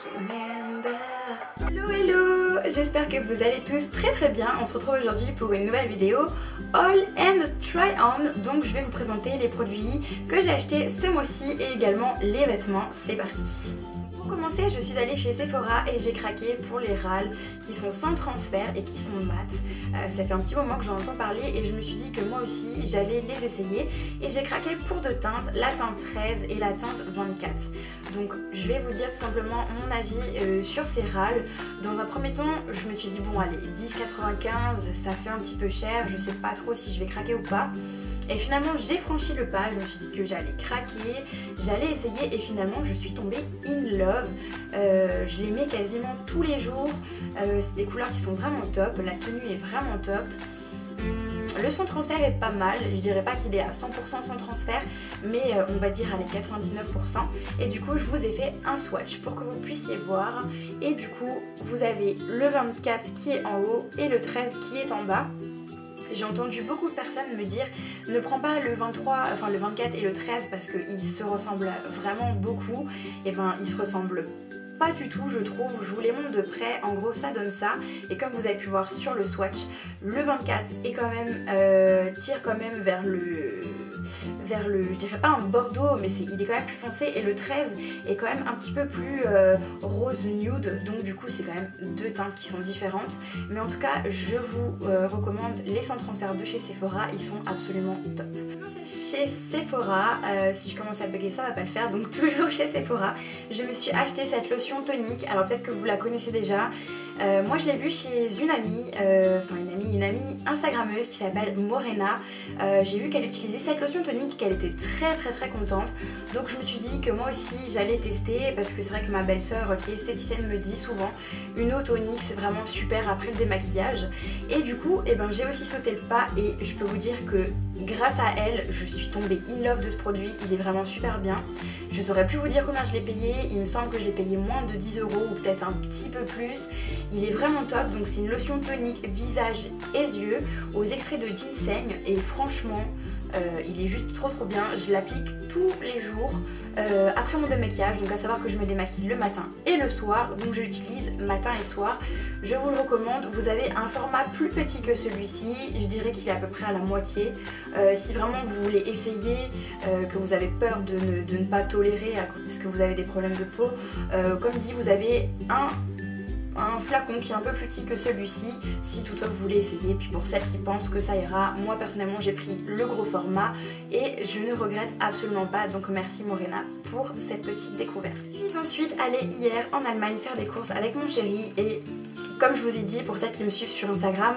Hello hello, j'espère que vous allez tous très bien. On se retrouve aujourd'hui pour une nouvelle vidéo Haul and Try On. Donc je vais vous présenter les produits que j'ai achetés ce mois-ci et également les vêtements. C'est parti. Pour commencer, je suis allée chez Sephora et j'ai craqué pour les râles qui sont sans transfert et qui sont mat. Ça fait un petit moment que j'en entends parler et je me suis dit que moi aussi j'allais les essayer. Et j'ai craqué pour deux teintes, la teinte 13 et la teinte 24. Donc je vais vous dire tout simplement mon avis sur ces râles. Dans un premier temps, je me suis dit bon allez, 10,95 ça fait un petit peu cher, je sais pas trop si je vais craquer ou pas. Et finalement j'ai franchi le pas, je me suis dit que j'allais craquer, j'allais essayer et finalement je suis tombée in love. Je les mets quasiment tous les jours, c'est des couleurs qui sont vraiment top, la tenue est vraiment top. Le sans transfert est pas mal, je dirais pas qu'il est à 100% sans transfert, mais on va dire allez 99%. Et du coup je vous ai fait un swatch pour que vous puissiez voir. Et du coup vous avez le 24 qui est en haut et le 13 qui est en bas. J'ai entendu beaucoup de personnes me dire ne prends pas le 23, enfin le 24 et le 13 parce qu'ils se ressemblent vraiment beaucoup. Et ben ils se ressemblent pas du tout je trouve, je vous les montre de près, en gros ça donne ça. Et comme vous avez pu voir sur le swatch, le 24 est quand même, tire quand même vers le, je dirais pas un bordeaux mais il est quand même plus foncé. Et le 13 est quand même un petit peu plus rose nude, donc du coup c'est quand même deux teintes qui sont différentes. Mais en tout cas je vous recommande les sans transfert de chez Sephora, ils sont absolument top. Chez Sephora, si je commence à bugger ça va pas le faire, donc toujours chez Sephora, je me suis acheté cette lotion tonique. Alors peut-être que vous la connaissez déjà. Moi je l'ai vue chez une amie, une amie instagrammeuse qui s'appelle Morena. J'ai vu qu'elle utilisait cette lotion tonique, qu'elle était très contente. Donc je me suis dit que moi aussi j'allais tester parce que c'est vrai que ma belle-sœur qui est esthéticienne me dit souvent une eau tonique c'est vraiment super après le démaquillage. Et du coup j'ai aussi sauté le pas et je peux vous dire que grâce à elle je suis tombée in love de ce produit. Il est vraiment super bien. Je saurais plus vous dire combien je l'ai payé, il me semble que je l'ai payé moins de 10 € ou peut-être un petit peu plus. Il est vraiment top, donc c'est une lotion tonique visage et yeux aux extraits de ginseng et franchement il est juste trop bien. Je l'applique tous les jours après mon démaquillage, donc à savoir que je me démaquille le matin et le soir, donc je l'utilise matin et soir. Je vous le recommande. Vous avez un format plus petit que celui-ci, je dirais qu'il est à peu près à la moitié. Si vraiment vous voulez essayer, que vous avez peur de ne pas tolérer parce que vous avez des problèmes de peau, comme dit vous avez un flacon qui est un peu plus petit que celui-ci si toutefois vous voulez essayer. Puis pour celles qui pensent que ça ira, moi personnellement j'ai pris le gros format et je ne regrette absolument pas, donc merci Morena pour cette petite découverte. Je suis ensuite allée hier en Allemagne faire des courses avec mon chéri et comme je vous ai dit, pour celles qui me suivent sur Instagram,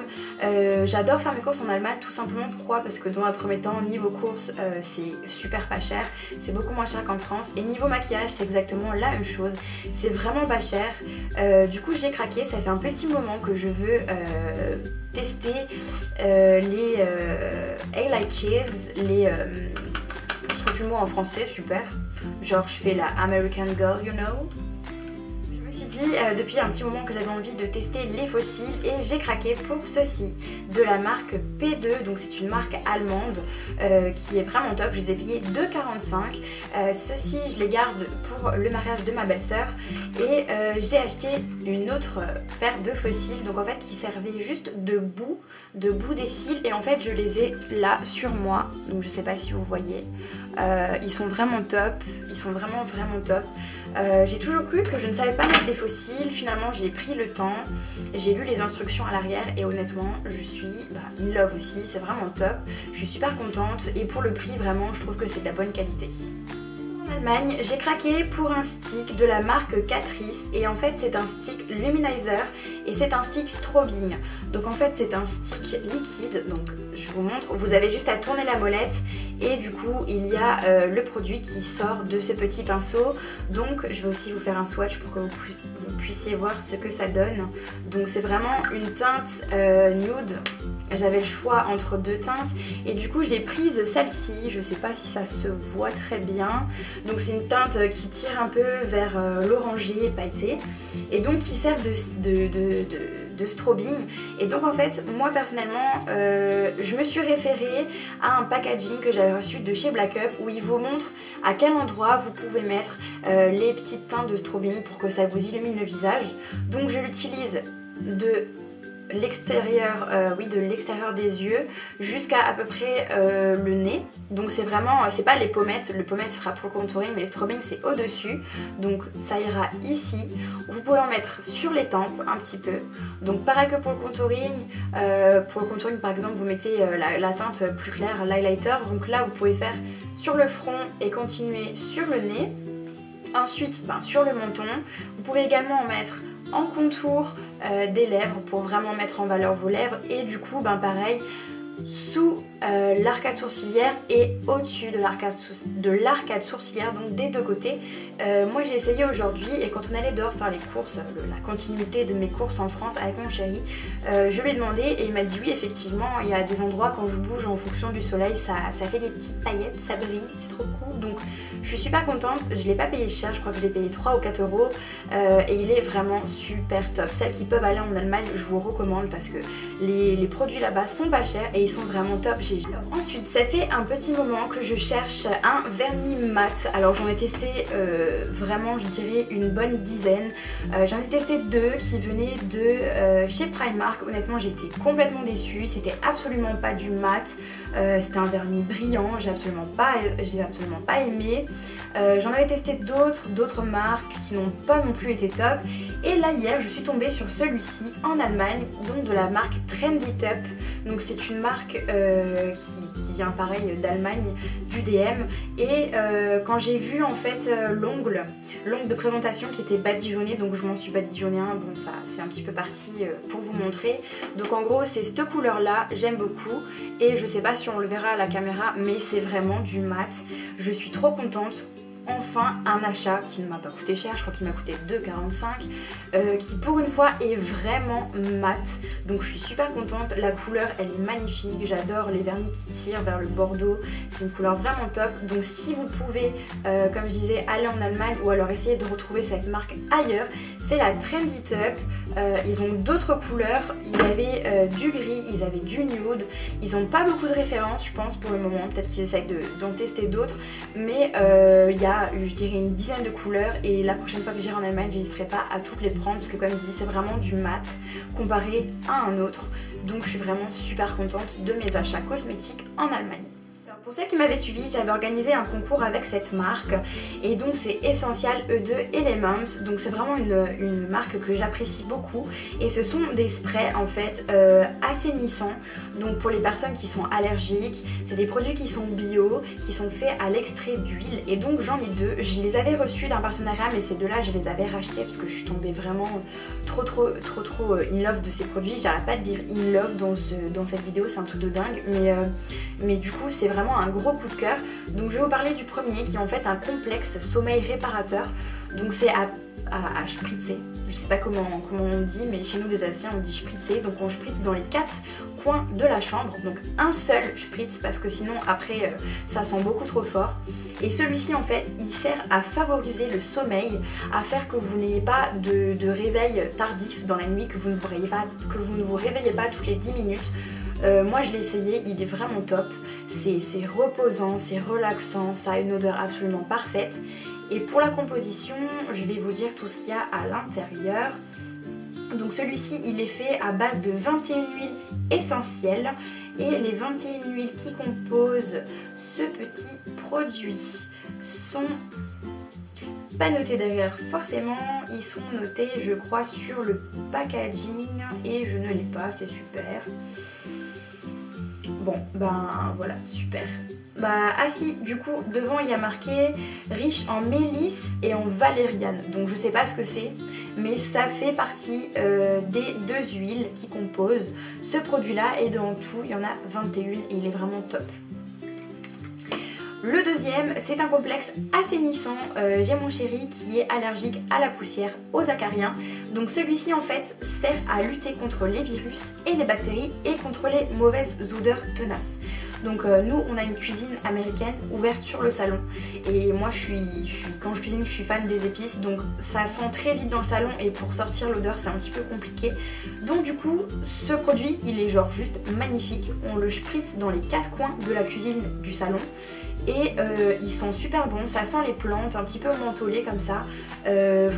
j'adore faire mes courses en Allemagne tout simplement. Pourquoi? Parce que dans un premier temps, niveau courses, c'est super pas cher, c'est beaucoup moins cher qu'en France. Et niveau maquillage, c'est exactement la même chose, c'est vraiment pas cher. Du coup, j'ai craqué, ça fait un petit moment que je veux tester les Eyelashes, je trouve plus le mot en français, super. Genre, je fais la American Girl, you know. Je me suis dit depuis un petit moment que j'avais envie de tester les fossiles et j'ai craqué pour ceci de la marque P2, donc c'est une marque allemande qui est vraiment top. Je les ai payés 2,45. Ceux-ci je les garde pour le mariage de ma belle-sœur et j'ai acheté une autre paire de fossiles, donc en fait qui servait juste de bout des cils et en fait je les ai là sur moi, donc je sais pas si vous voyez. Ils sont vraiment top, ils sont vraiment top. J'ai toujours cru que je ne savais pas mettre des fossiles, finalement j'ai pris le temps, j'ai lu les instructions à l'arrière et honnêtement je suis in love aussi, c'est vraiment top, je suis super contente et pour le prix vraiment je trouve que c'est de la bonne qualité. En Allemagne, j'ai craqué pour un stick de la marque Catrice et en fait c'est un stick luminizer et c'est un stick strobing. Donc en fait c'est un stick liquide, donc je vous montre, vous avez juste à tourner la molette et du coup il y a le produit qui sort de ce petit pinceau. Donc je vais aussi vous faire un swatch pour que vous puissiez voir ce que ça donne. Donc c'est vraiment une teinte nude. J'avais le choix entre deux teintes et du coup j'ai prise celle-ci, je sais pas si ça se voit très bien. Donc c'est une teinte qui tire un peu vers l'orangé pailleté et donc qui sert de strobing. Et donc en fait moi personnellement je me suis référée à un packaging que j'avais reçu de chez Black Up où il vous montre à quel endroit vous pouvez mettre les petites teintes de strobing pour que ça vous illumine le visage. Donc je l'utilise de l'extérieur de l'extérieur des yeux jusqu'à à peu près le nez. Donc c'est vraiment, c'est pas les pommettes, le pommette sera pour le contouring mais le strobing c'est au dessus, donc ça ira ici. Vous pouvez en mettre sur les tempes un petit peu, donc pareil que pour le contouring par exemple vous mettez la teinte plus claire, l'highlighter, donc là vous pouvez faire sur le front et continuer sur le nez, ensuite sur le menton. Vous pouvez également en mettre en contour des lèvres pour vraiment mettre en valeur vos lèvres, et du coup pareil sous l'arcade sourcilière et au-dessus de l'arcade sourcilière, donc des deux côtés. Moi j'ai essayé aujourd'hui et quand on allait dehors faire les courses, la continuité de mes courses en France avec mon chéri, je lui ai demandé et il m'a dit oui effectivement il y a des endroits quand je bouge en fonction du soleil ça fait des petites paillettes, ça brille, c'est trop cool. Donc je suis super contente, je l'ai pas payé cher, je crois que je l'ai payé 3 ou 4 euros et il est vraiment super top. Celles qui peuvent aller en Allemagne je vous recommande parce que les produits là-bas sont pas chers et ils sont vraiment top. Ensuite ça fait un petit moment que je cherche un vernis mat. Alors j'en ai testé vraiment je dirais une bonne dizaine. J'en ai testé 2 qui venaient de chez Primark. Honnêtement j'ai été complètement déçue, c'était absolument pas du mat, c'était un vernis brillant, j'ai absolument pas aimé. J'en avais testé d'autres marques qui n'ont pas non plus été top. Et là hier je suis tombée sur celui-ci en Allemagne, donc de la marque Trendytup. Donc c'est une marque qui vient pareil d'Allemagne, du DM. Et quand j'ai vu en fait l'ongle de présentation qui était badigeonné, donc je m'en suis badigeonné un, bon ça c'est un petit peu parti pour vous montrer. Donc en gros c'est cette couleur là, j'aime beaucoup et je sais pas si on le verra à la caméra mais c'est vraiment du mat. Je suis trop contente. Enfin un achat qui ne m'a pas coûté cher, je crois qu'il m'a coûté 2,45 qui pour une fois est vraiment mat, donc je suis super contente. La couleur elle est magnifique, j'adore les vernis qui tirent vers le bordeaux, c'est une couleur vraiment top. Donc si vous pouvez comme je disais aller en Allemagne ou alors essayer de retrouver cette marque ailleurs, c'est la Trendytup. Ils ont d'autres couleurs, ils avaient du gris, ils avaient du nude, ils n'ont pas beaucoup de références je pense pour le moment, peut-être qu'ils essayent d'en tester d'autres, mais il y a je dirais une dizaine de couleurs et la prochaine fois que j'irai en Allemagne j'hésiterai pas à toutes les prendre parce que comme je dis c'est vraiment du mat comparé à un autre, donc je suis vraiment super contente de mes achats cosmétiques en Allemagne. Pour celles qui m'avaient suivi, j'avais organisé un concours avec cette marque et donc c'est Essential E2 Elements. Donc c'est vraiment une marque que j'apprécie beaucoup et ce sont des sprays en fait assainissants. Donc pour les personnes qui sont allergiques, c'est des produits qui sont bio, qui sont faits à l'extrait d'huile et donc j'en ai 2. Je les avais reçus d'un partenariat mais ces 2-là je les avais rachetés parce que je suis tombée vraiment trop in love de ces produits. J'arrête pas de dire in love dans cette vidéo, c'est un truc de dingue mais du coup c'est vraiment un gros coup de cœur. Donc je vais vous parler du premier qui est en fait un complexe sommeil réparateur. Donc c'est à spritzer, je sais pas comment on dit mais chez nous les Alsaciens on dit spritzer. Donc on spritze dans les 4 coins de la chambre, donc un seul spritz parce que sinon après ça sent beaucoup trop fort. Et celui-ci en fait il sert à favoriser le sommeil, à faire que vous n'ayez pas de réveil tardif dans la nuit, que vous ne vous réveillez pas toutes les 10 minutes. Moi je l'ai essayé, il est vraiment top, c'est reposant, c'est relaxant, ça a une odeur absolument parfaite. Et pour la composition, je vais vous dire tout ce qu'il y a à l'intérieur. Donc celui-ci il est fait à base de 21 huiles essentielles et les 21 huiles qui composent ce petit produit sont pas notés derrière forcément, ils sont notés je crois sur le packaging et je ne l'ai pas, c'est super. Bon voilà, super. Ah si, du coup devant il y a marqué riche en mélisse et en valériane, donc je sais pas ce que c'est mais ça fait partie des 2 huiles qui composent ce produit là et dans tout il y en a 21 et il est vraiment top. Le deuxième, c'est un complexe assainissant. J'ai mon chéri qui est allergique à la poussière, aux acariens. Donc celui-ci en fait sert à lutter contre les virus et les bactéries et contre les mauvaises odeurs tenaces. Donc nous on a une cuisine américaine ouverte sur le salon et moi quand je cuisine je suis fan des épices, donc ça sent très vite dans le salon et pour sortir l'odeur c'est un petit peu compliqué. Donc du coup ce produit il est genre juste magnifique, on le spritz dans les 4 coins de la cuisine du salon et il sent super bon, ça sent les plantes un petit peu mentholées comme ça.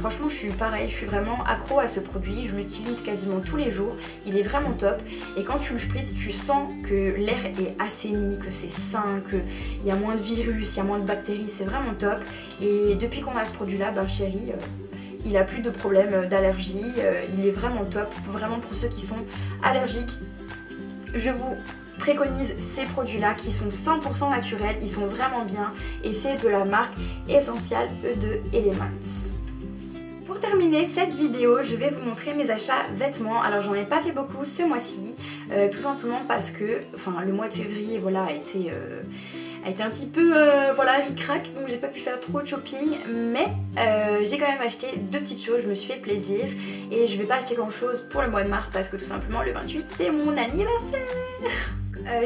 Franchement je suis vraiment accro à ce produit, je l'utilise quasiment tous les jours, il est vraiment top et quand tu le spritzes tu sens que l'air est assaini, que c'est sain, qu'il y a moins de virus, il y a moins de bactéries, c'est vraiment top. Et depuis qu'on a ce produit là, ben chéri, il a plus de problème d'allergie, il est vraiment top, vraiment pour ceux qui sont allergiques. Je vous préconise ces produits là qui sont 100% naturels, ils sont vraiment bien et c'est de la marque Essential E2 Elements. Pour terminer cette vidéo, je vais vous montrer mes achats vêtements. Alors j'en ai pas fait beaucoup ce mois-ci, tout simplement parce que le mois de février voilà, a été un petit peu ric-rac, donc j'ai pas pu faire trop de shopping, mais j'ai quand même acheté 2 petites choses, je me suis fait plaisir et je vais pas acheter grand chose pour le mois de mars parce que tout simplement le 28 c'est mon anniversaire.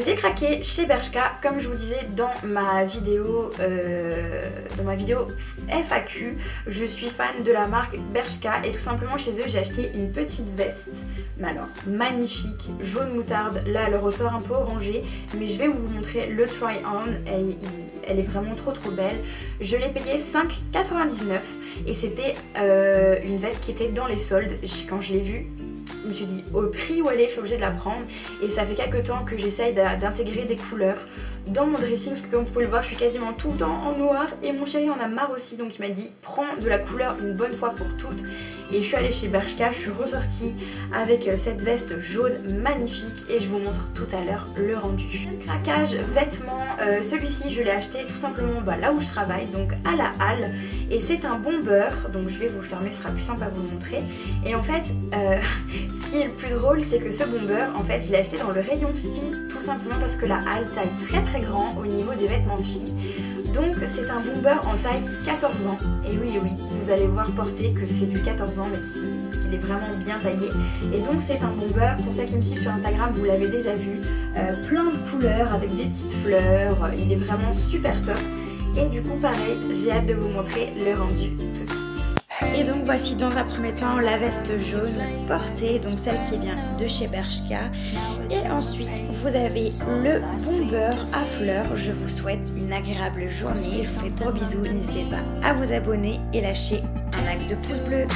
J'ai craqué chez Bershka, comme je vous disais dans ma vidéo FAQ, je suis fan de la marque Bershka et tout simplement chez eux j'ai acheté une petite veste, mais alors magnifique, jaune moutarde, là elle ressort un peu orangé, mais je vais vous montrer le try on, elle est vraiment trop belle. Je l'ai payée 5,99 et c'était une veste qui était dans les soldes. Quand je l'ai vue, je me suis dit au prix où elle est, je suis obligée de la prendre et ça fait quelques temps que j'essaye d'intégrer des couleurs dans mon dressing parce que comme vous pouvez le voir je suis quasiment tout le temps en noir et mon chéri en a marre aussi, donc il m'a dit prends de la couleur une bonne fois pour toutes et je suis allée chez Bershka, je suis ressortie avec cette veste jaune magnifique et je vous montre tout à l'heure le rendu. Craquage vêtements, celui-ci je l'ai acheté tout simplement là où je travaille, donc à la halle, et c'est un bomber, donc je vais vous le fermer, ce sera plus simple à vous le montrer. Et en fait ce qui est le plus drôle c'est que ce bomber en fait je l'ai acheté dans le rayon filles, tout simplement parce que la halle taille très grand au niveau des vêtements de filles. Donc c'est un bomber en taille 14 ans et oui vous allez voir porter que c'est du 14 ans mais qu'il est vraiment bien taillé. Et donc c'est un bomber, pour ceux qui me suivent sur Instagram vous l'avez déjà vu, plein de couleurs avec des petites fleurs, il est vraiment super top. Et du coup pareil, j'ai hâte de vous montrer le rendu tout de suite. Et donc voici dans un premier temps la veste jaune portée, donc celle qui vient de chez Bershka. Et ensuite vous avez le bomber à fleurs. Je vous souhaite une agréable journée, je vous fais de gros bisous, n'hésitez pas à vous abonner et lâcher un max de pouces bleus.